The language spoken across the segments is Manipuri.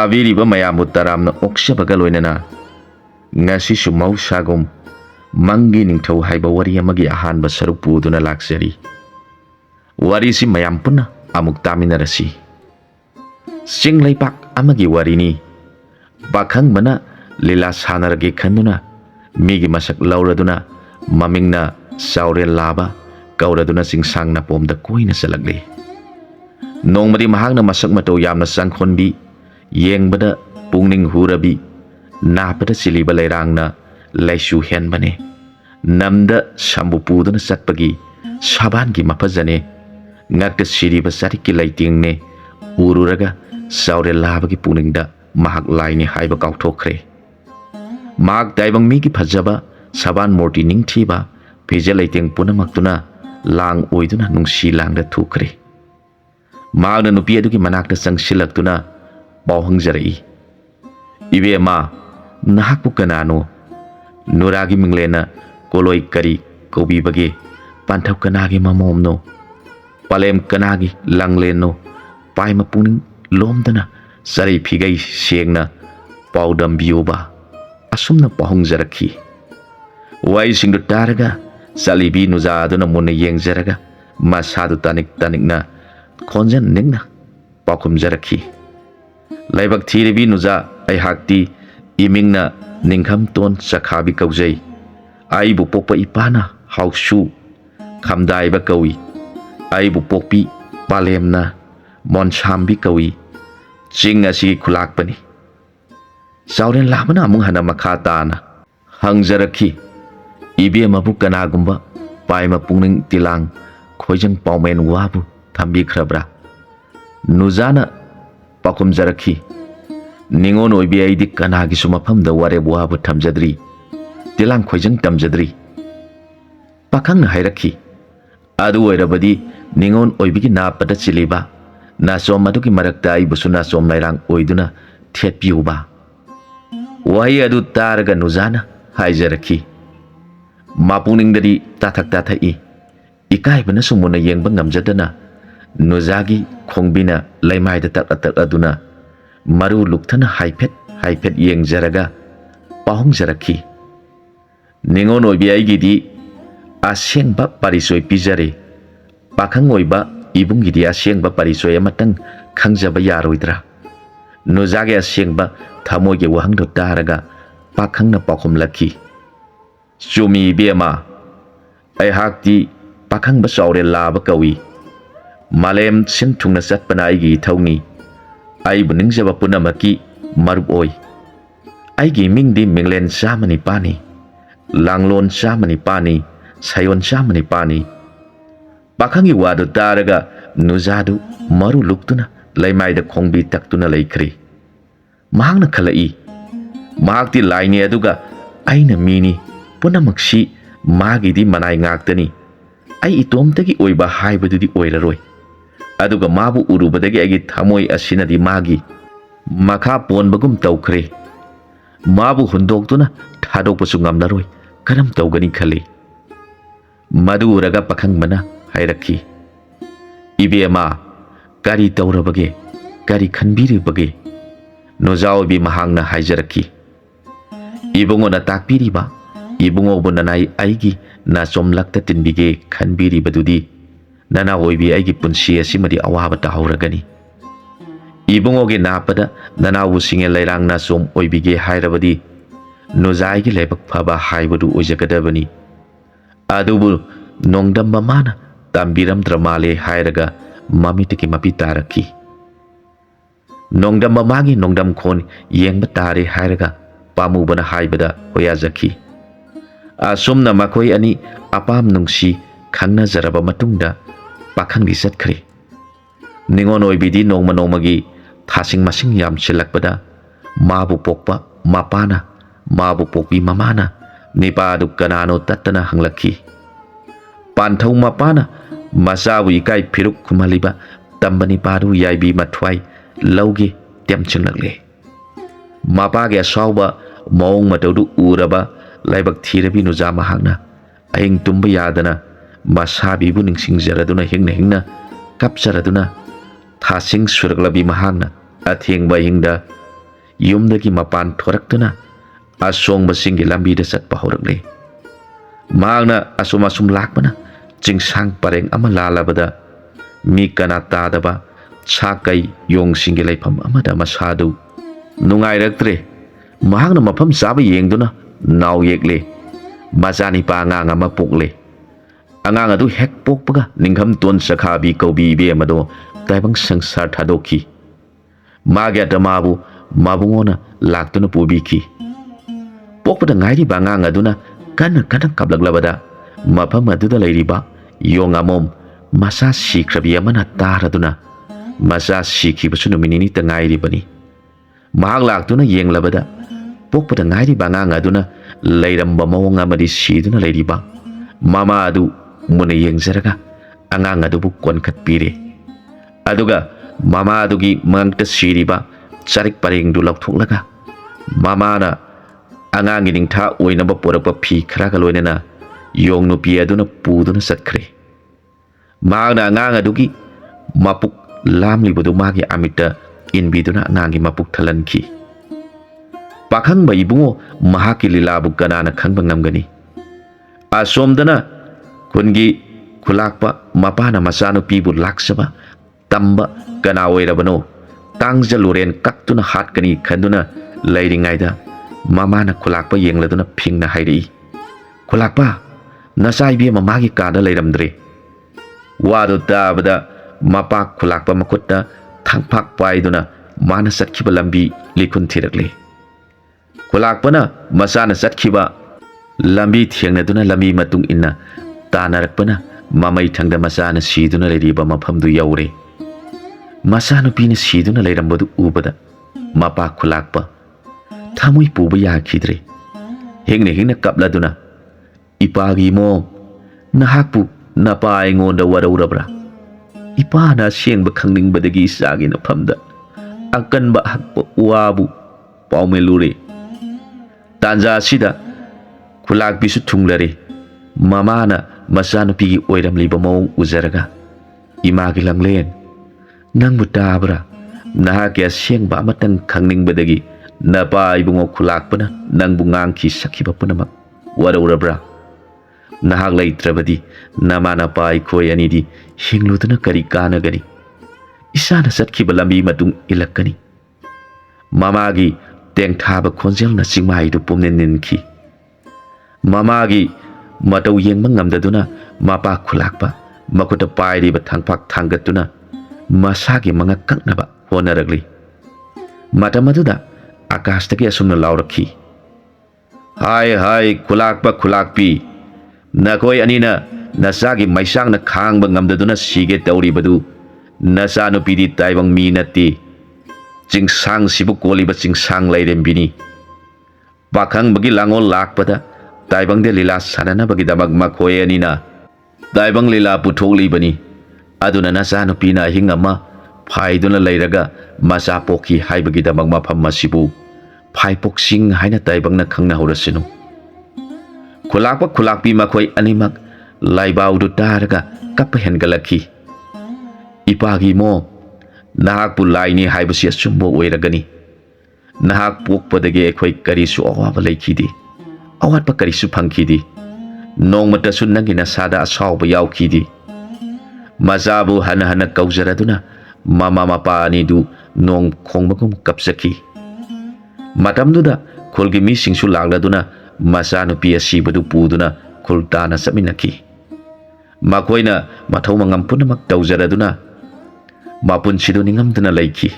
ताबीरिबा मयामु तरामना ओक्सबगा लोइनना ngasisu mausagum mangi ningthau haiba wari amagi ahanba saruk puduna laksari wari si mayam puna amuk taminarasi singlaipak amagi wari ni bakhang bana lila sanarage khanduna migi masak lauraduna mamingna saure laba kauraduna singsangna pomda koina salagle nongmadi mahangna masak mato yamna sangkhonbi yengbada pungning hurabi napada siliba lairangna laisu henbane namda sambupuduna satpagi sabangi mapajane ngakta siriba sariki laitingne ururaga saure labagi puningda mahak laini haiba kauthokre mahak daibang migi phajaba saban morti ningthiba pheja laiting punamaktuna lang oiduna nungsi langda thukre maagna nupi adugi manakta sangsilaktuna pawhangjarai ibema nahakpu kanano nuragi minglena koloi kari kobi bage panthau kanagi mamomno palem kanagi langleno paima puning lomdana sari phigai sengna paudam bioba asumna pahongjarakhi wai singdu taraga salibi nuza aduna munna yengjaraga masadu tanikna khonjan ningna pakhumjarakhi laibak thiribi nuza ai hakti imingna ningham ton sakhabi kaujai aibu pokpa ipana hausu khamdai ba kawi aibu pokpi palemna monsambi kawi chinga si khulak pani sauren lamana amung hana makhata na hangjarakhi ibe mabu kana gumba paima pungning tilang khojang paumen wabu thambi khrabra nuzana pakum jarakhi ningon oibi aidi kanagi sumafam da ware buabu thamjadri tilang khojang tamjadri pakhang hairakhi adu oirabadi ningon oibi ki na pada chiliba na som adu ki marakta ai busuna som lairang oiduna thetpiuba wai adu targa nuzana haijarakhi mapuning dari tathai ikai bana sumuna yengba ngamjadana nuzagi khongbina laimai da tak aduna maru lukthana haipet yengjaraga pahongjarakhi ningon oibi aigidi asengba parisoi pijare pakhang oiba ibungidi asengba parisoi amatang khangjaba yaroidra nuzage asengba thamoige wahangdo taraga pakhangna pakhomlakhi chumi bema ai hakti pakhangba saure laba kawi malem sin thungna satpana aigi thauni ai buning jaba punamaki marup oi ai gi mingdi minglen samani pani langlon samani pani sayon samani pani pakhangi wadu taraga nuzadu maru luktuna laimai da khongbi taktuna laikri mahangna khalai mahakti laini aduga aina mini punamaksi magi di manai ngaktani ai itomtagi oiba haibadudi oiraroi aduga mabu urubadagi agi thamoi asinadi magi makha ponbagum tawkhre mabu hundoktuna thadokpasu ngamlaroi karam tawgani khali madu uraga pakhang mana hairakhi ibema kari tawrabage kari khanbiribage nojaw bi mahangna haijarakhi ibungo na takpiriba ibungo bunanai aigi na somlakta tinbige khanbiribadudi nana oibi aigi punsi asimadi awaba tahuragani ibungoge napada nana usinge lairang na som oibige hairabadi nojaigi lebak phaba haibadu ojagadabani adubu nongdamba mana tambiram dramale hairaga mamitiki mapitaraki nongdamba magi nongdam khon yengba tare hairaga pamubana haibada hoyajaki asumna makoi ani apam nungsi khangna jaraba matungda pakhangdi satkhre ningon oibidi nongmagi thasing masing yam chilakpada mabu pokpa mapana mabu pokpi mamana nipadu kanano tatana hanglakhi panthau mapana masabu ikai phiruk khumaliba tambani padu yaibi mathwai lauge temchinglakle mapage asawba maung mataudu uraba laibak thirabi nuja mahangna ahing tumba yadana masabi bu ningsingjaraduna hingna kapcharaduna thasing suraglabi mahangna athengba hingda ꯌꯨꯝꯗꯒꯤ ꯃꯄꯥꯟ ꯊꯣꯔꯛꯇꯨꯅ ꯑꯁꯣꯡꯕꯁꯤꯡꯒꯤ ꯂꯝꯕꯤꯗ ꯆꯠꯄ ꯍꯧꯔꯛꯂꯦ꯫ ꯃꯍꯥꯛꯅ ꯑꯁꯨꯝ ꯂꯥꯛꯄꯅ ꯆꯤꯡꯁꯥꯡ ꯄꯔꯦꯡ ꯑꯃ ꯂꯥꯜꯂꯕꯗ ꯃꯤ ꯀꯅꯥ ꯇꯥꯗꯕ ꯁꯥ ꯀꯩ ꯌꯣꯡꯁꯤꯡꯒꯤ ꯂꯩꯐꯝ ꯑꯃꯗ ꯃꯁꯥꯗꯨ ꯅꯨꯡꯉꯥꯏꯔꯛꯇ꯭ꯔꯦ꯫ ꯃꯍꯥꯛꯅ ꯃꯐꯝ ꯆꯥꯕ ꯌꯦꯡꯗꯨꯅ ꯅꯥꯎ ꯌꯦꯛꯂꯦ꯫ ꯃꯆꯥꯅꯤꯄꯥ ꯑꯉꯥꯡ ꯑꯃ ꯄꯣꯛꯂꯦ꯫ ꯑꯉꯥꯡ ꯑꯗꯨ ꯍꯦꯛ ꯄꯣꯛꯄꯒ ꯅꯤꯡꯊꯝꯇꯣꯟ ꯆꯈꯥꯕꯤ ꯀꯧꯕꯤ ꯏꯕꯦꯝ ꯑꯗꯣ ꯇꯥꯏꯕꯪ ꯁꯪꯁꯥꯔ ꯊꯥꯗꯣꯛꯈꯤ꯫ ꯃꯥꯒꯤ ꯑꯇꯃꯥꯕꯨ ꯃꯕꯨꯡꯉꯣꯅ ꯂꯥꯛꯇꯨꯅ ꯄꯨꯕꯤꯈꯤ꯫ ꯄꯣꯛꯄꯗ ꯉꯥꯏꯔꯤꯕ ꯑꯉꯥꯡ ꯑꯗꯨꯅ ꯀꯟꯅ ꯀꯞꯂꯛꯂꯕꯗ ꯃꯐꯝ ꯑꯗꯨꯗ ꯂꯩꯔꯤꯕ ꯌꯣꯡ ꯑꯃꯣꯝ ꯃꯆꯥ ꯁꯤꯈ꯭ꯔꯕꯤ ꯑꯃꯅ ꯇꯥꯔꯗꯨꯅ ꯃꯆꯥ ꯁꯤꯈꯤꯕꯁꯨ ꯅꯨꯃꯤꯠ ꯅꯤꯅꯤꯇ ꯉꯥꯏꯔꯤꯕꯅꯤ꯫ ꯃꯍꯥꯛ ꯂꯥꯛꯇꯨꯅ ꯌꯦꯡꯂꯕꯗ ꯄꯣꯛꯄꯗ ꯉꯥꯏꯔꯤꯕ ꯑꯉꯥꯡ ꯑꯗꯨꯅ ꯂꯩꯔꯝꯕ ꯃꯑꯣꯡ ꯑꯃꯗꯤ ꯁꯤꯗꯨꯅ ꯂꯩꯔꯤꯕ ꯃꯃꯥ ꯑꯗꯨ ꯃꯨꯟꯅ ꯌꯦꯡꯖꯔꯒ ꯑꯉꯥꯡ ꯑꯗꯨꯕు ꯀꯣꯟꯈꯠꯄꯤꯔꯦ꯫ ꯑꯗꯨꯒ ꯃꯃꯥ ꯑꯗꯨꯒꯤ ꯃꯉꯛꯇ ꯁꯤꯔꯤꯕ ꯆꯔꯤꯛ ꯄꯔꯦꯡꯗꯨ ꯂꯧꯊꯣꯛꯂꯒ ꯃꯃꯥꯅ ꯑꯉꯥꯡꯒꯤ ꯅꯤꯡꯊꯥ ꯑꯣꯏꯅꯕ ꯄꯣꯔꯛꯄ ꯐꯤ ꯈꯔꯒ ꯂꯣꯏꯅꯅ ꯌꯣꯡ ꯅꯨꯄꯤ ꯑꯗꯨꯅ ꯄꯨꯗꯨꯅ ꯆꯠꯈ꯭ꯔꯦ꯫ ꯃꯍꯥꯛꯅ ꯑꯉꯥꯡ ꯑꯗꯨꯒꯤ ꯃꯄꯨꯛ ꯂꯥꯝꯂꯤꯕꯗꯨ ꯃꯥꯒꯤ ꯑꯃꯤꯠꯇ ꯏꯟꯕꯤꯗꯨꯅ ꯑꯉꯥꯡꯒꯤ ꯃꯄꯨꯛ ꯊꯜꯍꯟꯈꯤ꯫ ꯄꯥꯈꯪꯕ ꯏꯕꯨꯡꯉꯣ ꯃꯍꯥꯛꯀꯤ ꯂꯤꯂꯥꯕꯨ ꯀꯅꯥꯅ ꯈꯪꯕ ꯉꯝꯒꯅꯤ? ꯑꯁꯣꯝꯗꯅ ꯈꯨꯟꯒꯤ ꯈꯨꯂꯥꯛꯄ ꯃꯄꯥꯅ ꯃꯆꯥꯅꯨꯄꯤꯕꯨ ꯂꯥꯛꯆꯕ ꯇꯝꯕ ꯀꯅꯥ ꯑꯣꯏꯔꯕꯅꯣ ꯇꯥꯡꯖꯜꯂꯨꯔꯦꯟ ꯀꯛꯇꯨꯅ ꯍꯥꯠꯀꯅꯤ ꯈꯟꯗꯨꯅ ꯂꯩꯔꯤꯉꯩꯗ ꯃꯃꯥꯅ ꯈꯨꯂꯥꯛꯄ ꯌꯦꯡꯂꯗꯨꯅ ꯐꯤꯡꯅ ꯍꯥꯏꯔꯛꯏ, "ꯈꯨꯂꯥꯛꯄ, ꯅꯆꯥ ꯏꯕꯦꯝꯃ ꯃꯥꯒꯤ ꯀꯥꯗ ꯂꯩꯔꯝꯗ꯭ꯔꯦ." ꯋꯥꯗꯨ ꯇꯥꯕꯗ ꯃꯄꯥ ꯈꯨꯂꯥꯛꯄ ꯃꯈꯨꯠꯇ ꯊꯥꯡꯐꯥꯛ ꯄꯥꯏꯗꯨꯅ ꯃꯥꯅ ꯆꯠꯈꯤꯕ ꯂꯝꯕꯤ ꯂꯤꯈꯨꯟ ꯊꯤꯔꯛꯂꯦ꯫ ꯈꯨꯂꯥꯛꯄꯅ ꯃꯆꯥꯅ ꯆꯠꯈꯤꯕ ꯂꯝꯕꯤ ꯊꯦꯡꯅꯗꯨꯅ ꯂꯝꯕꯤ ꯃꯇꯨꯡ ꯏꯟꯅ ꯇꯥꯟꯅꯔꯛꯄꯅ ꯃꯃꯩ ꯊꯪꯗ ꯃꯆꯥꯅ ꯁꯤꯗꯨꯅ ꯂꯩꯔꯤꯕ ꯃꯐꯝꯗꯨ ꯌꯧꯔꯦ꯫ ꯃꯆꯥꯅꯨꯄꯤꯅ ꯁꯤꯗꯨꯅ ꯂꯩꯔꯝꯕꯗꯨ ꯎꯕꯗ ꯃꯄꯥ ꯈꯨꯂꯥꯛꯄ ꯊꯃꯣꯏ ꯄꯨꯕ ꯌꯥꯈꯤꯗ꯭ꯔꯦ꯫ ꯍꯤꯡꯅ ꯀꯞꯂꯗꯨꯅ, "ꯏꯄꯥꯒꯤ ꯏꯃꯣꯝ, ꯅꯍꯥꯛꯄꯨ ꯅꯄꯥ ꯑꯩꯉꯣꯟꯗ ꯋꯥꯔꯧꯔꯕ꯭ꯔꯥ? ꯏꯄꯥꯅ ꯑꯁꯦꯡꯕ ꯈꯪꯅꯤꯡꯕꯗꯒꯤ ꯏꯆꯥꯒꯤ ꯅꯐꯝꯗ ꯑꯀꯟꯕ ꯑꯍꯛꯄ ꯋꯥꯕꯨ ꯄꯥꯎꯃꯦꯜꯂꯨꯔꯦ." ꯇꯥꯟꯖꯥ ꯑꯁꯤꯗ ꯈꯨꯂꯥꯛꯄꯤꯁꯨ ꯊꯨꯡꯂꯔꯦ꯫ ꯃꯃꯥꯅ ꯃꯆꯥꯅꯨꯄꯤꯒꯤ ꯑꯣꯏꯔꯝꯂꯤꯕ ꯃꯑꯣꯡ ꯎꯖꯔꯒ, "ꯏꯃꯥꯒꯤ ꯂꯥꯡꯂꯦꯟ, ꯅꯪꯕꯨ ꯇꯥꯕ꯭ꯔꯥ? ꯅꯍꯥꯛꯀꯤ ꯑꯁꯦꯡꯕ ꯑꯃꯇꯪ ꯈꯪꯅꯤꯡꯕꯗꯒꯤ ꯅꯄꯥ ꯏꯕꯨꯡꯉꯣ ꯈꯨꯂꯥꯛꯄꯅ ꯅꯪꯕꯨ ꯉꯥꯡꯈꯤ ꯁꯛꯈꯤꯕ ꯄꯨꯝꯅꯃꯛ ꯋꯥꯔꯧꯔꯕ꯭ꯔꯥ? ꯅꯍꯥꯛ ꯂꯩꯇ꯭ꯔꯕꯗꯤ ꯅꯃꯥ ꯅꯄꯥ ꯑꯩꯈꯣꯏ ꯑꯅꯤꯗꯤ ꯍꯤꯡꯂꯨꯗꯨꯅ ꯀꯔꯤ ꯀꯥꯟꯅꯒꯅꯤ? ꯏꯆꯥꯅ ꯆꯠꯈꯤꯕ ꯂꯝꯕꯤ ꯃꯇꯨꯡ ꯏꯜꯂꯛꯀꯅꯤ." ꯃꯃꯥꯒꯤ ꯇꯦꯡꯊꯥꯕ ꯈꯣꯟꯖꯦꯜꯅ ꯆꯤꯡꯃꯥꯏꯗꯨ ꯄꯨꯝꯅꯤꯟ ꯅꯤꯟꯈꯤ꯫ ꯃꯃꯥꯒꯤ ꯃꯇꯧ ꯌꯦꯡꯕ ꯉꯝꯗꯗꯨꯅ ꯃꯄꯥ ꯈꯨꯂꯥꯛꯄ ꯃꯈꯨꯠꯇ ꯄꯥꯏꯔꯤꯕ ꯊꯥꯡꯐꯥꯛ ꯊꯥꯡꯒꯠꯇꯨꯅ ꯃꯁꯥꯒꯤ ꯃꯉꯛ ꯀꯛꯅꯕ ꯍꯣꯠꯅꯔꯛꯂꯤ꯫ ꯃꯇꯝ ꯑꯗꯨꯗ ꯑꯀꯥꯁꯇꯒꯤ ꯑꯁꯨꯝꯅ ꯂꯥꯎꯔꯛꯈꯤ, "ꯍꯥꯏ ꯍꯥꯏ ꯈꯨꯂꯥꯛꯄ ꯈꯨꯂꯥꯛꯄꯤ, ꯅꯈꯣꯏ ꯑꯅꯤꯅ ꯅꯆꯥꯒꯤ ꯃꯩꯁꯥꯡꯅ ꯈꯥꯡꯕ ꯉꯝꯗꯗꯨꯅ ꯁꯤꯒꯦ ꯇꯧꯔꯤꯕꯗꯨ ꯅꯆꯥꯅꯨꯄꯤꯗꯤ ꯇꯥꯏꯕꯪ ꯃꯤ ꯅꯠꯇꯦ, ꯆꯤꯡꯁꯥꯡꯁꯤꯕꯨ ꯀꯣꯜꯂꯤꯕ ꯆꯤꯡꯁꯥꯡ ꯂꯥꯏꯔꯦꯝꯕꯤꯅꯤ꯫ ꯄꯥꯈꯪꯕꯒꯤ ꯂꯥꯡꯑꯣꯜ ꯂꯥꯛꯄꯗ ꯇꯥꯏꯕꯪꯗ ꯂꯤꯂꯥ ꯁꯥꯟꯅꯅꯕꯒꯤꯗꯃꯛ ꯃꯈꯣꯏ ꯑꯅꯤꯅ ꯇꯥꯏꯕꯪ ꯂꯤꯂꯥ ꯄꯨꯊꯣꯛꯂꯤꯕꯅꯤ꯫ ꯑꯗꯨꯅ ꯅꯆꯥꯅꯨꯄꯤꯅ ꯑꯍꯤꯡ ꯑꯃ ꯐꯥꯏꯗꯨꯅ ꯂꯩꯔꯒ ꯃꯆꯥ ꯄꯣꯛꯈꯤ ꯍꯥꯏꯕꯒꯤꯗꯃꯛ ꯃꯐꯝ ꯑꯁꯤꯕꯨ ꯐꯥꯏꯄꯣꯛꯆꯤꯡ ꯍꯥꯏꯅ ꯇꯥꯏꯕꯪꯅ ꯈꯪꯅꯍꯧꯔꯁꯅꯨ." ꯈꯨꯂꯥꯛꯄ ꯈꯨꯂꯥꯛꯄꯤ ꯃꯈꯣꯏ ꯑꯅꯤꯃꯛ ꯂꯥꯏꯕꯥꯎꯗꯨ ꯇꯥꯔꯒ ꯀꯞꯄ ꯍꯦꯟꯒꯠꯂꯛꯈꯤ꯫ "ꯏꯄꯥꯒꯤ ꯏꯃꯣꯝ, ꯅꯍꯥꯛꯄꯨ ꯂꯥꯏꯅꯤ ꯍꯥꯏꯕꯁꯤ ꯑꯆꯨꯝꯕ ꯑꯣꯏꯔꯒꯅꯤ꯫ ꯅꯍꯥꯛ ꯄꯣꯛꯄꯗꯒꯤ ꯑꯩꯈꯣꯏ ꯀꯔꯤꯁꯨ ꯑꯋꯥꯕ ꯂꯩꯈꯤꯗꯦ, ꯑꯋꯥꯠꯄ ꯀꯔꯤꯁꯨ ꯐꯪꯈꯤꯗꯦ꯫ ꯅꯣꯡꯃꯇꯁꯨ ꯅꯪꯒꯤ ꯅꯁꯥꯗ ꯑꯁꯥꯎꯕ ꯌꯥꯎꯈꯤꯗꯦ." ꯃꯆꯥꯕꯨ ꯍꯟꯅ ꯀꯧꯖꯔꯗꯨꯅ ꯃꯃꯥ ꯃꯄꯥ ꯑꯅꯤꯗꯨ ꯅꯣꯡ ꯈꯣꯡꯕꯒꯨꯝ ꯀꯞꯆꯈꯤ꯫ ꯃꯇꯝꯗꯨꯗ ꯈꯨꯜꯒꯤ ꯃꯤꯁꯤꯡꯁꯨ ꯂꯥꯛꯂꯗꯨꯅ ꯃꯆꯥꯅꯨꯄꯤ ꯑꯁꯤꯕꯗꯨ ꯄꯨꯗꯨꯅ ꯈꯨꯜ ꯇꯥꯅ ꯆꯠꯃꯤꯟꯅꯈꯤ꯫ ꯃꯈꯣꯏꯅ ꯃꯊꯧ ꯃꯉꯝ ꯄꯨꯝꯅꯃꯛ ꯇꯧꯖꯔꯗꯨꯅ ꯃꯄꯨꯟꯁꯤꯗꯨ ꯅꯤꯡꯉꯝꯗꯅ ꯂꯩꯈꯤ꯫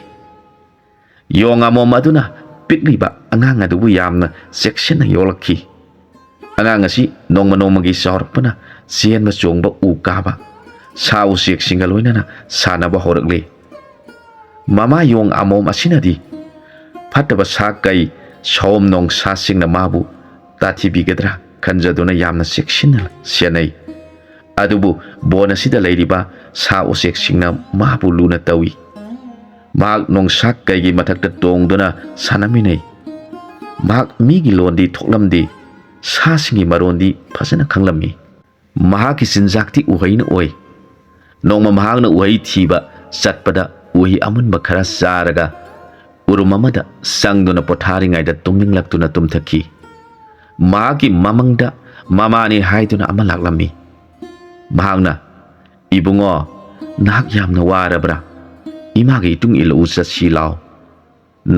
ꯌꯣꯡ ꯑꯃꯣꯝ ꯑꯗꯨꯅ ꯄꯤꯛꯂꯤꯕ ꯑꯉꯥꯡ ꯑꯗꯨꯕꯨ ꯌꯥꯝꯅ ꯆꯦꯛꯁꯤꯟꯅ ꯌꯣꯛꯂꯛꯈꯤ꯫ ꯑꯉꯥꯡ ꯑꯁꯤ ꯅꯣꯡꯃꯒꯤ ꯆꯥꯎꯔꯛꯄꯅ ꯆꯦꯟꯕ ꯆꯣꯡꯕ ꯎ ꯀꯥꯕ ꯁꯥ ꯎꯆꯦꯛꯁꯤꯡꯒ ꯂꯣꯏꯅꯅ ꯁꯥꯟꯅꯕ ꯍꯧꯔꯛꯂꯦ꯫ ꯃꯃꯥ ꯌꯣꯡ ꯑꯃꯣꯝ ꯑꯁꯤꯅꯗꯤ ꯐꯠꯇꯕ ꯁꯥ ꯀꯩ ꯁꯑꯣꯝ ꯅꯣꯡ ꯁꯥꯁꯤꯡꯅ ꯃꯥꯕꯨ ꯇꯥꯊꯤꯕꯤꯒꯗ꯭ꯔꯥ ꯈꯟꯖꯗꯨꯅ ꯌꯥꯝꯅ ꯆꯦꯛꯁꯤꯟꯅ ꯁꯦꯟꯅꯩ꯫ ꯑꯗꯨꯕꯨ ꯕꯣꯟ ꯑꯁꯤꯗ ꯂꯩꯔꯤꯕ ꯁꯥ ꯎꯆꯦꯛꯁꯤꯡꯅ ꯃꯥꯕꯨ ꯂꯨꯅ ꯇꯧꯏ꯫ ꯃꯍꯥꯛ ꯅꯣꯡꯁꯥ ꯀꯩꯒꯤ ꯃꯊꯛꯇ ꯇꯣꯡꯗꯨꯅ ꯁꯥꯟꯅꯃꯤꯟꯅꯩ꯫ ꯃꯍꯥꯛ ꯃꯤꯒꯤ ꯂꯣꯟꯗꯤ ꯊꯣꯛꯂꯝꯗꯦ, ꯁꯥꯁꯤꯡꯒꯤ ꯃꯔꯣꯟꯗꯤ ꯐꯖꯅ ꯈꯪꯂꯝꯃꯤ꯫ ꯃꯍꯥꯛꯀꯤ ꯆꯤꯟꯖꯥꯛꯇꯤ ꯎꯍꯩꯅ ꯑꯣꯏ꯫ ꯅꯣꯡꯃ ꯃꯍꯥꯛꯅ ꯎꯍꯩ ꯊꯤꯕ ꯆꯠꯄꯗ ꯎꯍꯩ ꯑꯃꯨꯟꯕ ꯈꯔ ꯆꯥꯔꯒ उरुम अमदा संगदुना पोथारिङाइदा तुमनिंगलक्तुना तुमथकी मागी ममंगदा ममानी हाइदुना अमा लाक्लम्मी महांगना इबुंगो नाहक यामना वारबरा इमागी इतुंग इलउ चसी लाव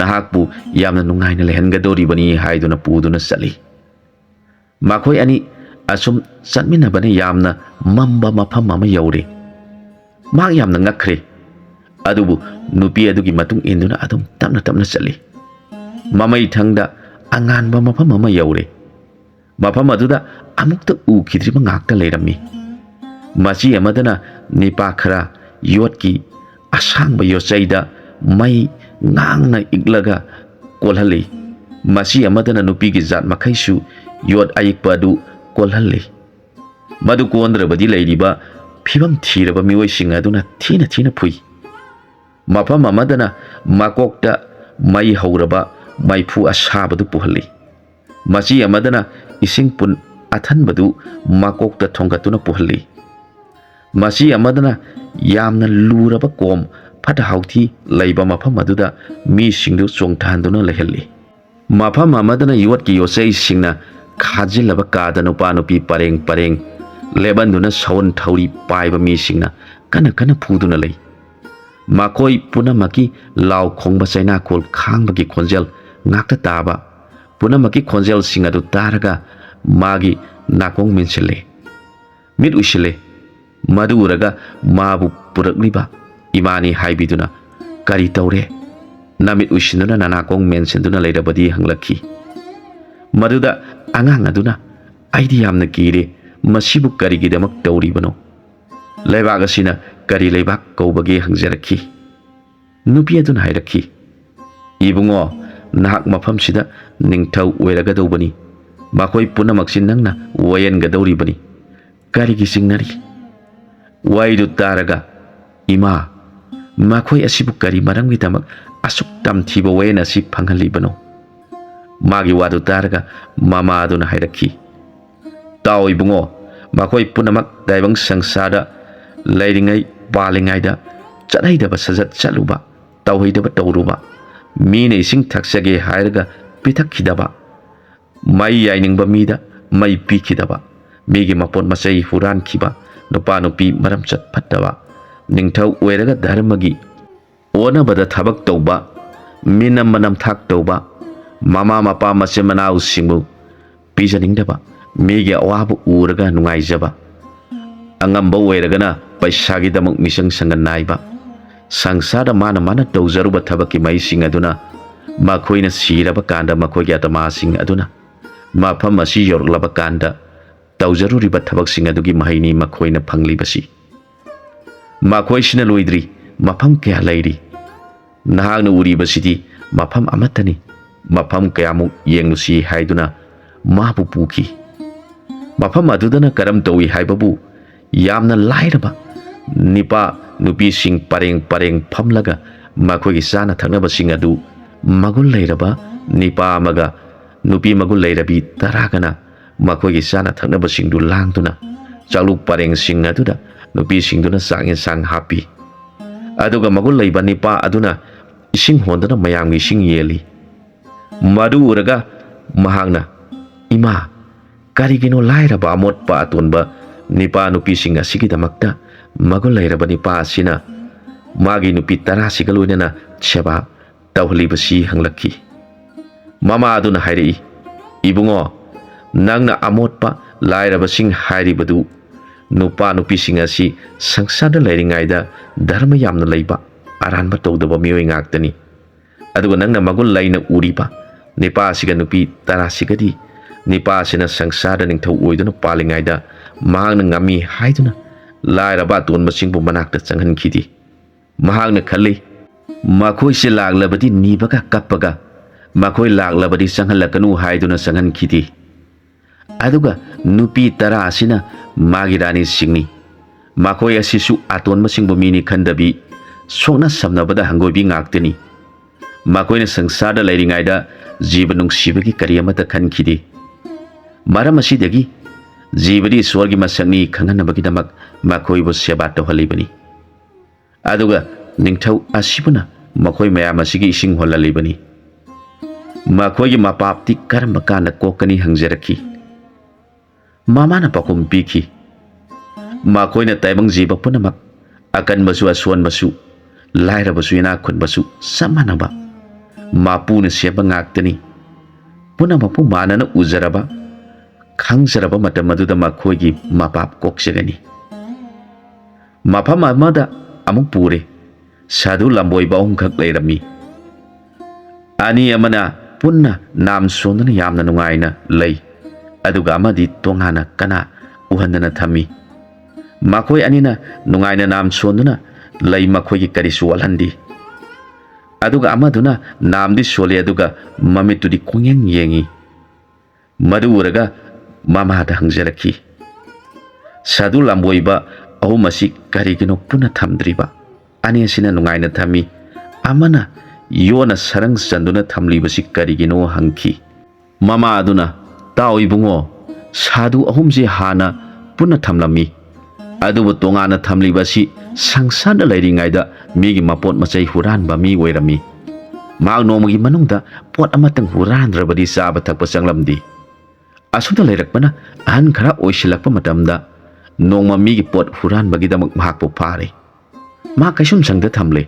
नाहकपु यामना नुंगाइना लेहनगदोरिबनी हाइदुना पुदुना चली माखोय अनि असुम चटमिनबने यामना मम्बा मफम अमा यौरे मा यामना ngakre adubu nupi adugi matung induna adum tapna tapna chali mamai thangda anganba mafam ama yaure mafam aduda amukta ukidriba ngakta leirami masi amadana nipa khara yotki asangba yochaida mai ngangna iglaga kolhali masi amadana nupi gi zat makhaisu yot ayikpa adu kolhali madu kondrabadi leiriba phibam thiraba miwai singa aduna thina thina phui mafam amadana makokta mai hauraba maifu ashabadu puhali masi amadana ising pun athanbadu makokta thongatuna puhali masi amadana yamna luraba kom phata hauthi leiba mafam aduda mi singdu chongthanduna leheli mafam amadana yuat ki yosei singna khajilaba kadanu panupi pareng pareng lebanduna sawn thauri paiba mi singna kana kana phuduna lei makoi punamaki law khongba chaina khol khangbagi khonjel ngakta taba punamaki khonjel singadu taraga magi nakong minchile mit ushile madu uraga mabu purakliba imani haibiduna kari tawre namit ushinuna nanakong menshinduna leirabadi hanglakhi maduda angang aduna aidi yamna kire masibu karigidamak tawribano leibag asina kari leibak kaubagi hangjarakhi nupi aduna hairakhi ibungo nahak mafam sida ningthau oiragadobani makoi punamaksin nangna wayangadoribani karigi singnari waidu taraga ima makoi asibu kari maramgidamak asuk tamthiba wayana si phanghalibano magi wadu taraga mama aduna hairakhi taw ibungo makoi punamak daibang sangsada leiringai palingaida chadaidaba sajat chaluba tawhidaba tawruba mine ising thaksage hairaga pithakidaba mai yainingba mida mai pikhidaba migi mapon masai huran khiba nupa nupi maram chat phattaba ningthau oiraga dharmagi ona bada thabak tawba minam manam thak tawba mama mapa mase manau singbu pijaningdaba migi awabu uraga nungaijaba angamba oiragana paisagi damuk misang sangan naiba sangsada mana mana tawjaruba thabaki mai sing aduna makhoina siraba kanda makhogi atama sing aduna mafam asi yorlaba kanda tawjaruriba thabak sing adugi mahaini makhoina phanglibasi makhoisina loidri mafam kya lairi nahagna uribasidi mafam amatani mafam kayamuk yenglusi haiduna mabu puki mafam adudana karam tawi haibabu yamna lairaba nipa nupi sing pareng pareng phamlaga makhogi sana thaknaba sing adu magul leiraba nipa amaga nupi magul leirabi taragana makhogi sana thaknaba sing du langtuna chaluk pareng sing aduda nupi sing duna sang happy aduga magul leiba nipa aduna ising hondana mayamgi sing yeli madu uraga mahangna ima karigino lairaba amot pa atonba nipa nupi sing asigidamakta magul leiraba nipa asina magi nupi tara sigalunena cheba tawhlibasi hanglakhi mama aduna hairi ibungo nangna amotpa lairaba sing hairibadu nupa nupi sing asi sangsada leiringaida dharma yamna leiba aranba tawdaba mioi ngaktani aduga nangna magul laina uriba nipa asiga nupi tara sigadi nipa asina sangsada ningthau oiduna palingaida mahangna ngami haiduna lairaba ton masingbu manakta changhan khidi mahangna khalli makhoi se laglabadi nibaga kappaga makhoi laglabadi changhalakanu haiduna changhan khidi aduga nupi tara asina magi rani singni makhoi asisu aton masingbu mini khandabi sona samnabada hangoibi ngaktani makoina sangsada leiringaida jiba nungsibagi kariyamata khankhidi maram asidagi jibadi swargi masangni khanghanabagi damak makoi bo seba tawhalibani aduga ningthau asibuna ꯃꯈꯣꯏ ꯃꯌꯥꯝ ꯑꯁꯤꯒꯤ ꯏꯁꯤꯡ ꯍꯣꯜꯍꯜꯂꯤꯕꯅꯤ꯫ ꯃꯈꯣꯏꯒꯤ ꯃꯄꯥꯞꯇꯤ ꯀꯔꯝꯕ ꯀꯥꯟꯗ ꯀꯣꯛꯀꯅꯤ ꯍꯪꯖꯔꯛꯈꯤ꯫ ꯃꯃꯥꯅ ꯄꯥꯎꯈꯨꯝ ꯄꯤꯈꯤ, ꯃꯈꯣꯏꯅ ꯇꯥꯏꯕꯪ ꯖꯤꯕ ꯄꯨꯝꯅꯃꯛ, ꯑꯀꯟꯕꯁꯨ ꯑꯁꯣꯟꯕꯁꯨ, ꯂꯥꯏꯔꯕꯁꯨ ꯏꯅꯥꯛ ꯈꯨꯟꯕꯁꯨ ꯆꯞ ꯃꯥꯟꯅꯕ ꯃꯄꯨꯅ ꯁꯦꯝꯕ ꯉꯥꯛꯇꯅꯤ꯫ ꯄꯨꯝꯅꯃꯛꯄꯨ ꯃꯥꯟꯅꯅ ꯎꯖꯔꯕ, ꯈꯪꯖꯔꯕ ꯃꯇꯝ ꯑꯗꯨꯗ ꯃꯈꯣꯏꯒꯤ ꯃꯄꯥꯞ ꯀꯣꯛꯆꯒꯅꯤ꯫ ꯃꯐꯝ ꯑꯃꯗ ꯑꯃꯨꯛ ꯄꯨꯔꯦ꯫ ꯁꯥꯗꯨ ꯂꯝꯕꯣꯏꯕ ꯑꯍꯨꯝꯈꯛ ꯂꯩꯔꯝꯃꯤ꯫ ꯑꯅꯤ ꯑꯃꯅ ꯄꯨꯟꯅ ꯅꯥꯝ ꯁꯣꯟꯗꯨꯅ ꯌꯥꯝꯅ ꯅꯨꯡꯉꯥꯏꯅ ꯂꯩ, ꯑꯗꯨꯒ ꯑꯃꯗꯤ ꯇꯣꯉꯥꯟꯅ ꯀꯅꯥ ꯎꯍꯟꯗꯅ ꯊꯝꯃꯤ꯫ ꯃꯈꯣꯏ ꯑꯅꯤꯅ ꯅꯨꯡꯉꯥꯏꯅ ꯅꯥꯝ ꯁꯣꯟꯗꯨꯅ ꯂꯩ, ꯃꯈꯣꯏꯒꯤ ꯀꯔꯤꯁꯨ ꯋꯥꯠꯍꯟꯗꯦ꯫ ꯑꯗꯨꯒ ꯑꯃꯗꯨꯅ ꯅꯥꯝꯗꯤ ꯁꯣꯜꯂꯤ, ꯑꯗꯨꯒ ꯃꯃꯤꯠꯇꯨꯗꯤ ꯈꯣꯡꯌꯦꯡ ꯌꯦꯡꯉꯤ꯫ ꯃꯗꯨ ꯎꯔꯒ ꯃꯃꯥꯗ ꯍꯪꯖꯔꯛꯈꯤ, ꯁꯥꯗꯨ ꯂꯝꯕꯣꯏꯕ ꯑꯍꯨꯝ ꯑꯁꯤ ꯀꯔꯤꯒꯤꯅꯣ ꯄꯨꯟꯅ ꯊꯝꯗ꯭ꯔꯤꯕ? ꯑꯅꯤ ꯑꯁꯤꯅ ꯅꯨꯡꯉꯥꯏꯅ ꯊꯝꯃꯤ, ꯑꯃꯅ ꯌꯣꯅ ꯁꯔꯪ ꯆꯟꯗꯨꯅ ꯊꯝꯂꯤꯕꯁꯤ ꯀꯔꯤꯒꯤꯅꯣ ꯍꯪꯈꯤ꯫ ꯃꯃꯥ ꯑꯗꯨꯅ, ꯇꯥꯎ ꯏꯕꯨꯡꯉꯣ, ꯁꯥꯗꯨ ꯑꯍꯨꯝꯁꯤ ꯍꯥꯟꯅ ꯄꯨꯟꯅ ꯊꯝꯂꯝꯃꯤ, ꯑꯗꯨꯕꯨ ꯇꯣꯉꯥꯟꯅ ꯊꯝꯂꯤꯕ ꯑꯁꯤ ꯁꯪꯁꯥꯔꯗ ꯂꯩꯔꯤꯉꯩꯗ ꯃꯤꯒꯤ ꯃꯄꯣꯠ ꯃꯆꯩ ꯍꯨꯔꯥꯟꯕ ꯃꯤ ꯑꯣꯏꯔꯝꯃꯤ꯫ ꯃꯍꯥꯛ ꯅꯣꯡꯃꯒꯤ ꯃꯅꯨꯡꯗ ꯄꯣꯠ ꯑꯃꯇꯪ ꯍꯨꯔꯥꯟꯗ꯭ꯔꯕꯗꯤ ꯆꯥꯕ ꯊꯛꯄ ꯆꯪꯂꯝꯗꯦ꯫ ꯑꯁꯨꯝꯅ ꯂꯩꯔꯛꯄꯅ ꯑꯍꯟ ꯈꯔ ꯑꯣꯏꯁꯤꯜꯂꯛꯄ ꯃꯇꯝꯗ ꯅꯣꯡꯃ ꯃꯤꯒꯤ ꯄꯣꯠ ꯍꯨꯔꯥꯟꯕꯒꯤꯗꯃꯛ ꯃꯍꯥꯛꯄꯨ ꯐꯥꯔꯦ꯫ ꯃꯍꯥꯛ ꯀꯩꯁꯨꯝꯁꯪꯗ ꯊꯝꯂꯦ꯫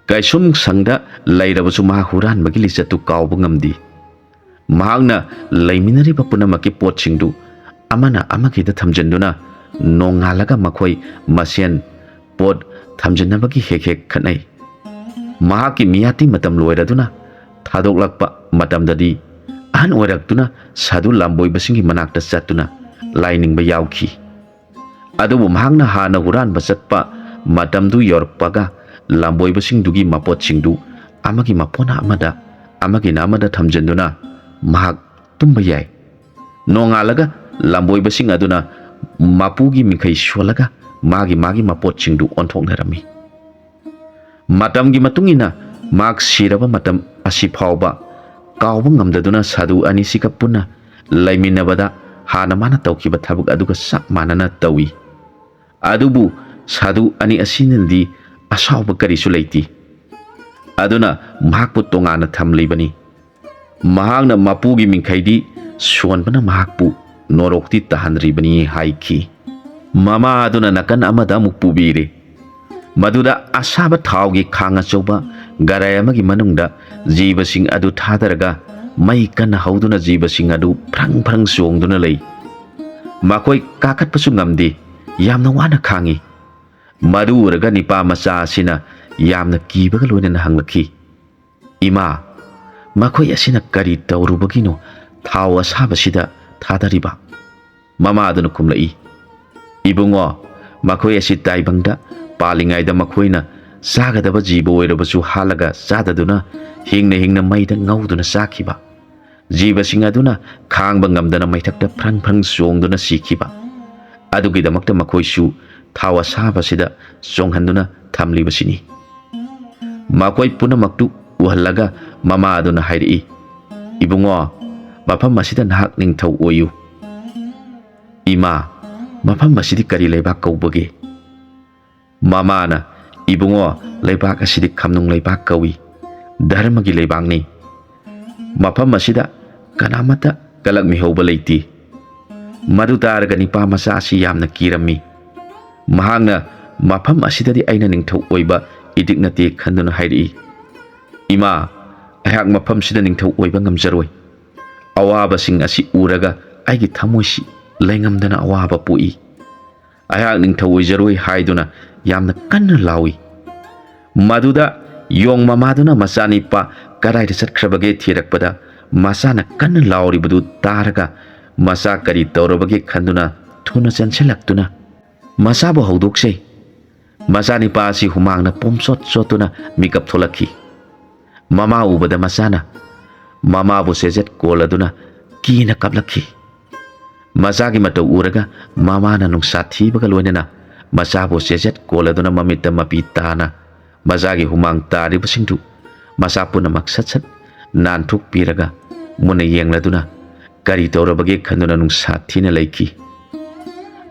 ꯀꯩꯁꯨꯝꯁꯪꯗ ꯂꯩꯔꯕꯁꯨ ꯃꯍꯥꯛ ꯍꯨꯔꯥꯟꯕꯒꯤ ꯂꯤꯆꯠꯇꯨ ꯀꯥꯎꯕ ꯉꯝꯗꯦ꯫ ꯃꯍꯥꯛꯅ ꯂꯩꯃꯤꯟꯅꯔꯤꯕ ꯄꯨꯝꯅꯃꯛꯀꯤ ꯄꯣꯠꯁꯤꯡꯗꯨ ꯑꯃꯅ ꯑꯃꯒꯤꯗ ꯊꯝꯖꯤꯟꯗꯨꯅ ꯅꯣꯡꯉꯥꯜꯂꯒ ꯃꯈꯣꯏ ꯃꯁꯦꯟ ꯄꯣꯠ ꯊꯝꯖꯤꯟꯅꯕꯒꯤ ꯍꯦꯛ ꯍꯦꯛ ꯈꯠꯅꯩ꯫ ꯃꯍꯥꯛꯀꯤ ꯃꯤꯌꯥꯠꯇꯤ ꯃꯇꯝ ꯂꯣꯏꯔꯗꯨꯅ ꯊꯥꯗꯣꯛꯂꯛꯄ ꯃꯇꯝꯗꯗꯤ ꯑꯍꯟ ꯑꯣꯏꯔꯛꯇꯨꯅ ꯁꯥꯗꯨ ꯂꯝꯕꯣꯏꯕꯁꯤꯡꯒꯤ ꯃꯅꯥꯛꯇ ꯆꯠꯇꯨꯅ ꯂꯥꯏꯅꯤꯡꯕ ꯌꯥꯎꯈꯤ꯫ ꯑꯗꯨꯕꯨ ꯃꯍꯥꯛꯅ ꯍꯥꯟꯅ ꯍꯨꯔꯥꯟꯕ ꯆꯠꯄ ꯃꯇꯝꯗꯨ ꯌꯧꯔꯛꯄꯒ ꯂꯝꯕꯣꯏꯕꯁꯤꯡꯗꯨꯒꯤ ꯃꯄꯣꯠꯁꯤꯡꯗꯨ ꯑꯃꯒꯤ ꯃꯄꯣꯠ ꯑꯃꯗ, ꯑꯃꯒꯤꯅ ꯑꯃꯗ ꯊꯝꯖꯤꯟꯗꯨꯅ ꯃꯍꯥꯛ ꯇꯨꯝꯕ ꯌꯥꯏ꯫ ꯅꯣꯡꯉꯥꯜꯂꯒ ꯂꯝꯕꯣꯏꯕꯁꯤꯡ ꯑꯗꯨꯅ ꯃꯄꯨꯒꯤ ꯃꯤꯡꯈꯩ ꯁꯣꯜꯂꯒ ꯃꯥꯒꯤ ꯃꯄꯣꯠꯁꯤꯡꯗꯨ ꯑꯣꯟꯊꯣꯛꯅꯔꯝꯃꯤ꯫ ꯃꯇꯝꯒꯤ ꯃꯇꯨꯡ ꯏꯟꯅ ꯃꯍꯥꯛ ꯁꯤꯔꯕ ꯃꯇꯝ ꯑꯁꯤ ꯐꯥꯎꯕ ꯀꯥꯎꯕ ꯉꯝꯗꯗꯨꯅ ꯁꯥꯗꯨ ꯑꯅꯤꯁꯤꯒ ꯄꯨꯟꯅ ꯂꯩꯃꯤꯟꯅꯕꯗ ꯍꯥꯟꯅ ꯃꯥꯅ ꯇꯧꯈꯤꯕ ꯊꯕꯛ ꯑꯗꯨꯒ ꯆꯞ ꯃꯥꯟꯅꯅ ꯇꯧꯏ꯫ ꯑꯗꯨꯕꯨ ꯁꯥꯗꯨ ꯑꯅꯤ ꯑꯁꯤꯅꯗꯤ ꯑꯁꯥꯎꯕ ꯀꯔꯤꯁꯨ ꯂꯩꯇꯦ, ꯑꯗꯨꯅ ꯃꯍꯥꯛꯄꯨ ꯇꯣꯉꯥꯟꯅ ꯊꯝꯂꯤꯕꯅꯤ꯫ ꯃꯍꯥꯛꯅ ꯃꯄꯨꯒꯤ ꯃꯤꯡꯈꯩꯗꯤ ꯁꯣꯟꯕꯅ ꯃꯍꯥꯛꯄꯨ ꯅꯣꯔꯣꯛꯇꯤ ꯇꯥꯍꯟꯗ꯭ꯔꯤꯕꯅꯤ ꯍꯥꯏꯈꯤ꯫ ꯃꯃꯥ ꯑꯗꯨꯅ ꯅꯥꯀꯟ ꯑꯃꯗ ꯑꯃꯨꯛ ꯄꯨꯕꯤꯔꯦ꯫ ꯃꯗꯨꯗ ꯑꯁꯥꯕ ꯊꯥꯎꯒꯤ ꯈꯥꯡ ꯑꯆꯧꯕ ꯒꯥꯔꯥꯏ ꯑꯃꯒꯤ ꯃꯅꯨꯡꯗ ꯖꯤꯕꯁꯤꯡ ꯑꯗꯨ ꯊꯥꯗꯔꯒ ꯃꯩ ꯀꯟꯅ ꯍꯧꯗꯨꯅ ꯖꯤꯕꯁꯤꯡ ꯑꯗꯨ ꯐ꯭ꯔꯪ ꯐ꯭ꯔꯪ ꯆꯣꯡꯗꯨꯅ ꯂꯩ꯫ ꯃꯈꯣꯏ ꯀꯥꯈꯠꯄꯁꯨ ꯉꯝꯗꯦ, ꯌꯥꯝꯅ ꯋꯥꯅ ꯈꯥꯡꯉꯤ꯫ ꯃꯗꯨ ꯎꯔꯒ ꯅꯤꯄꯥ ꯃꯆꯥ ꯑꯁꯤꯅ ꯌꯥꯝꯅ ꯀꯤꯕꯒ ꯂꯣꯏꯅꯅ ꯍꯪꯂꯛꯈꯤ, ꯏꯃꯥ, ꯃꯈꯣꯏ ꯑꯁꯤꯅ ꯀꯔꯤ ꯇꯧꯔꯨꯕꯒꯤꯅꯣ ꯊꯥꯎ ꯑꯁꯥꯕꯁꯤꯗ ꯊꯥꯗꯔꯤꯕ? ꯃꯃꯥ ꯑꯗꯨꯅ ꯈꯨꯝꯂꯛꯏ, ꯏꯕꯨꯡꯉꯣ, ꯃꯈꯣꯏ ꯑꯁꯤ ꯇꯥꯏꯕꯪꯗ ꯄꯥꯜꯂꯤꯉꯩꯗ ꯃꯈꯣꯏꯅ ꯆꯥꯒꯗꯕ ꯖꯤꯕ ꯑꯣꯏꯔꯕꯁꯨ ꯍꯥꯠꯂꯒ ꯆꯥꯗꯗꯨꯅ ꯍꯤꯡꯅ ꯍꯤꯡꯅ ꯃꯩꯗ ꯉꯧꯗꯨꯅ ꯆꯥꯈꯤꯕ ꯖꯤꯕꯁꯤꯡ ꯑꯗꯨꯅ ꯈꯥꯡꯕ ꯉꯝꯗꯅ ꯃꯩꯊꯛꯇ ꯐ꯭ꯔꯪ ꯐ꯭ꯔꯪ ꯆꯣꯡꯗꯨꯅ ꯁꯤꯈꯤꯕ꯫ ꯑꯗꯨꯒꯤꯗꯃꯛꯇ ꯃꯈꯣꯏꯁꯨ ꯊꯥꯎ ꯑꯁꯥꯕꯁꯤꯗ ꯆꯣꯡꯍꯟꯗꯨꯅ ꯊꯝꯂꯤꯕꯁꯤꯅꯤ꯫ ꯃꯈꯣꯏ ꯄꯨꯝꯅꯃꯛꯇꯨ ꯎꯍꯜꯂꯒ ꯃꯃꯥ ꯑꯗꯨꯅ ꯍꯥꯏꯔꯛꯏ, ꯏꯕꯨꯡꯉꯣ, ꯃꯐꯝ ꯑꯁꯤꯗ ꯅꯍꯥꯛ ꯅꯤꯡꯊꯧ ꯑꯣꯏꯌꯨ꯫ ꯏꯃꯥ, ꯃꯐꯝ ꯑꯁꯤꯗꯤ ꯀꯔꯤ ꯂꯩꯕꯥꯛ ꯀꯧꯕꯒꯦ? ꯃꯃꯥꯅ, ꯏꯕꯨꯡꯉꯣ, ꯂꯩꯕꯥꯛ ꯑꯁꯤꯗꯤ ꯈꯝꯅꯨꯡ ꯂꯩꯕꯥꯛ ꯀꯧꯏ, ꯙꯔꯃꯒꯤ ꯂꯩꯕꯥꯛꯅꯤ꯫ ꯃꯐꯝ ꯑꯁꯤꯗ ꯀꯅꯥꯃꯠꯇ ꯀꯂꯛ ꯃꯤꯍꯧꯕ ꯂꯩꯇꯦ꯫ ꯃꯗꯨ ꯇꯥꯔꯒ ꯅꯤꯄꯥ ꯃꯆꯥ ꯑꯁꯤ ꯌꯥꯝꯅ ꯀꯤꯔꯝꯃꯤ꯫ ꯃꯍꯥꯛꯅ ꯃꯐꯝ ꯑꯁꯤꯗꯗꯤ ꯑꯩꯅ ꯅꯤꯡꯊꯧ ꯑꯣꯏꯕ ꯏꯗꯤꯛ ꯅꯠꯇꯦ ꯈꯟꯗꯨꯅ ꯍꯥꯏꯔꯛꯏ, ꯏꯃꯥ, ꯑꯩꯍꯥꯛ ꯃꯐꯝꯁꯤꯗ ꯅꯤꯡꯊꯧ ꯑꯣꯏꯕ ꯉꯝꯖꯔꯣꯏ꯫ ꯑꯋꯥꯕꯁꯤꯡ ꯑꯁꯤ ꯎꯔꯒ ꯑꯩꯒꯤ ꯊꯃꯣꯏꯁꯤ ꯂꯩꯉꯝꯗꯅ ꯑꯋꯥꯕ ꯄꯣꯛꯏ꯫ ꯑꯩꯍꯥꯛ ꯅꯤꯡꯊꯧ ꯑꯣꯏꯖꯔꯣꯏ ꯍꯥꯏꯗꯨꯅ ꯌꯥꯝꯅ ꯀꯟꯅ ꯂꯥꯎꯏ꯫ ꯃꯗꯨꯗ ꯌꯣꯡ ꯃꯃꯥꯗꯨꯅ ꯃꯆꯥꯅꯤꯄꯥ ꯀꯗꯥꯏꯗ ꯆꯠꯈ꯭ꯔꯕꯒꯦ ꯊꯤꯔꯛꯄꯗ ꯃꯆꯥꯅ ꯀꯟꯅ ꯂꯥꯎꯔꯤꯕꯗꯨ ꯇꯥꯔꯒ ꯃꯆꯥ ꯀꯔꯤ ꯇꯧꯔꯕꯒꯦ ꯈꯟꯗꯨꯅ ꯊꯨꯅ ꯆꯦꯟꯁꯤꯜꯂꯛꯇꯨꯅ ꯃꯆꯥꯕꯨ ꯍꯧꯗꯣꯛꯆꯩ꯫ ꯃꯆꯥꯅꯤꯄꯥ ꯑꯁꯤ ꯍꯨꯃꯥꯡꯅ ꯄꯣꯝꯆꯣꯠ ꯆꯣꯠꯇꯨꯅ ꯃꯤꯀꯞ ꯊꯣꯛꯂꯛꯈꯤ꯫ ꯃꯃꯥ ꯎꯕꯗ ꯃꯆꯥꯅ ꯃꯃꯥꯕꯨ ꯆꯦꯖꯦꯠ ꯀꯣꯜꯂꯗꯨꯅ ꯀꯤꯅ ꯀꯞꯂꯛꯈꯤ꯫ ꯃꯆꯥꯒꯤ ꯃꯇꯧ ꯎꯔꯒ ꯃꯃꯥꯅ ꯅꯨꯡꯁꯥ ꯊꯤꯕꯒ ꯂꯣꯏꯅꯅ ꯃꯆꯥꯕꯨ ꯆꯦꯖꯦꯠ ꯀꯣꯜꯂꯗꯨꯅ ꯃꯃꯤꯠꯇ ꯃꯄꯤ ꯇꯥꯅ ꯃꯆꯥꯒꯤ ꯍꯨꯃꯥꯡ ꯇꯥꯔꯤꯕꯁꯤꯡꯗꯨ ꯃꯆꯥ ꯄꯨꯝꯅꯃꯛ ꯁꯠ ꯁꯠ ꯅꯥꯟꯊꯣꯛꯄꯤꯔꯒ ꯃꯨꯟꯅ ꯌꯦꯡꯂꯗꯨꯅ ꯀꯔꯤ ꯇꯧꯔꯕꯒꯦ ꯈꯟꯗꯨꯅ ꯅꯨꯡꯁꯥ ꯊꯤꯅ ꯂꯩꯈꯤ꯫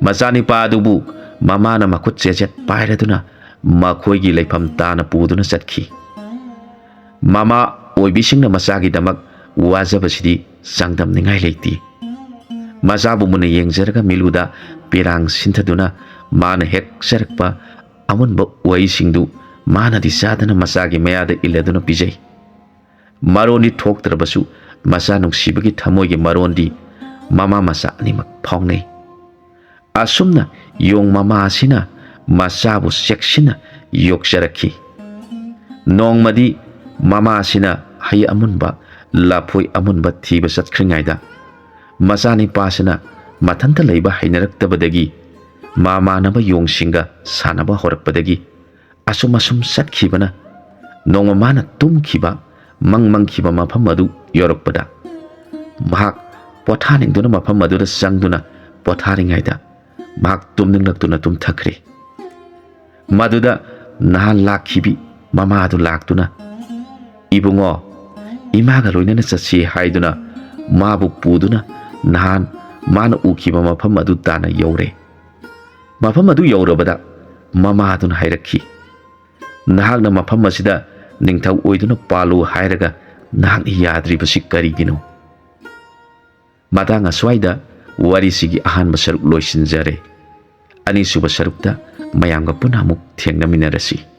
ꯃꯆꯥꯅꯤꯄꯥ ꯑꯗꯨꯕꯨ ꯃꯃꯥꯅ ꯃꯈꯨꯠ ꯆꯦꯖꯦꯠ ꯄꯥꯏꯔꯗꯨꯅ ꯃꯈꯣꯏꯒꯤ ꯂꯩꯐꯝ ꯇꯥꯅ ꯄꯨꯗꯨꯅ ꯆꯠꯈꯤ꯫ ꯃꯃꯥ ꯑꯣꯏꯕꯤꯁꯤꯡꯅ ꯃꯆꯥꯒꯤꯗꯃꯛ ꯋꯥꯖꯕꯁꯤꯗꯤ ꯆꯥꯡꯗꯝꯅꯤꯡꯉꯥꯏ ꯂꯩꯇꯦ꯫ ꯃꯆꯥꯕꯨ ꯃꯨꯟꯅ ꯌꯦꯡꯖꯔꯒ ꯃꯤꯠꯂꯨꯗ ꯄꯤꯔꯥꯡ ꯁꯤꯟꯊꯗꯨꯅ ꯃꯥꯅ ꯍꯦꯛ ꯆꯔꯛꯄ ꯑꯃꯨꯟꯕ ꯎꯍꯩꯁꯤꯡꯗꯨ ꯃꯥꯅꯗꯤ ꯆꯥꯗꯅ ꯃꯆꯥꯒꯤ ꯃꯌꯥꯗ ꯏꯜꯂꯗꯨꯅ ꯄꯤꯖꯩ꯫ ꯃꯔꯣꯟꯗꯤ ꯊꯣꯛꯇ꯭ꯔꯕꯁꯨ ꯃꯆꯥ ꯅꯨꯡꯁꯤꯕꯒꯤ ꯊꯃꯣꯏꯒꯤ ꯃꯔꯣꯟꯗꯤ ꯃꯃꯥ ꯃꯆꯥ ꯑꯅꯤꯃꯛ ꯐꯥꯎꯅꯩ꯫ ꯑꯁꯨꯝꯅ ꯌꯣꯡ ꯃꯃꯥ ꯑꯁꯤꯅ ꯃꯆꯥꯕꯨ ꯆꯦꯛꯁꯤꯟꯅ ꯌꯣꯛꯆꯔꯛꯈꯤ꯫ ꯅꯣꯡꯃꯗꯤ ꯃꯃꯥ ꯑꯁꯤꯅ ꯍꯩ ꯑꯃꯨꯟꯕ ꯂꯐꯣꯏ ꯑꯃꯨꯟꯕ ꯊꯤꯕ ꯆꯠꯈ꯭ꯔꯤꯉꯩꯗ ꯃꯆꯥꯅꯤꯄꯥꯁꯤꯅ ꯃꯊꯟꯇ ꯂꯩꯕ ꯍꯩꯅꯔꯛꯇꯕꯗꯒꯤ ꯃꯃꯥꯟꯅꯕ ꯌꯣꯡꯁꯤꯡꯒ ꯁꯥꯟꯅꯕ ꯍꯧꯔꯛꯄꯗꯒꯤ ꯑꯁꯨꯝ ꯆꯠꯈꯤꯕꯅ ꯅꯣꯡꯃ ꯃꯥꯅ ꯇꯨꯝꯈꯤꯕ ꯃꯪꯈꯤꯕ ꯃꯐꯝ ꯑꯗꯨ ꯌꯧꯔꯛꯄꯗ ꯃꯍꯥꯛ ꯄꯣꯊꯥꯅꯤꯡꯗꯨꯅ ꯃꯐꯝ ꯑꯗꯨꯗ ꯆꯪꯗꯨꯅ ꯄꯣꯊꯥꯔꯤꯉꯩꯗ ꯃꯍꯥꯛ ꯇꯨꯝꯅꯤꯡꯂꯛꯇꯨꯅ ꯇꯨꯝꯊꯈ꯭ꯔꯦ꯫ ꯃꯗꯨꯗ ꯅꯍꯥꯟ ꯂꯥꯛꯈꯤꯕꯤ ꯃꯃꯥ ꯑꯗꯨ ꯂꯥꯛꯇꯨꯅ "ꯏꯕꯨꯡꯉꯣ, ꯏꯃꯥꯒ ꯂꯣꯏꯅꯅ ꯆꯠꯁꯤ" ꯍꯥꯏꯗꯨꯅ ꯃꯥꯕꯨ ꯄꯨꯗꯨꯅ ꯅꯍꯥꯟ ꯃꯥꯅ ꯎꯈꯤꯕ ꯃꯐꯝ ꯑꯗꯨ ꯇꯥꯟꯅ ꯌꯧꯔꯦ꯫ ꯃꯐꯝ ꯑꯗꯨ ꯌꯧꯔꯕꯗ ꯃꯃꯥ ꯑꯗꯨꯅ ꯍꯥꯏꯔꯛꯈꯤ, "ꯅꯍꯥꯛꯅ ꯃꯐꯝ ꯑꯁꯤꯗ ꯅꯤꯡꯊꯧ ꯑꯣꯏꯗꯨꯅ ꯄꯥꯜꯂꯨ ꯍꯥꯏꯔꯒ ꯅꯍꯥꯛꯅ ꯌꯥꯗ꯭ꯔꯤꯕꯁꯤ ꯀꯔꯤꯒꯤꯅꯣ?" ꯃꯇꯥꯡ ꯑꯁ꯭ꯋꯥꯏꯗ ꯋꯥꯔꯤꯁꯤꯒꯤ ꯑꯍꯥꯟꯕ ꯁꯔꯨꯛ ꯂꯣꯏꯁꯤꯟꯖꯔꯦ꯫ ꯑꯅꯤꯁꯨꯕ ꯁꯔꯨꯛꯇ ꯃꯌꯥꯝꯒ ꯄꯨꯟꯅ ꯑꯃꯨꯛ ꯊꯦꯡꯅꯃꯤꯟꯅꯔꯁꯤ꯫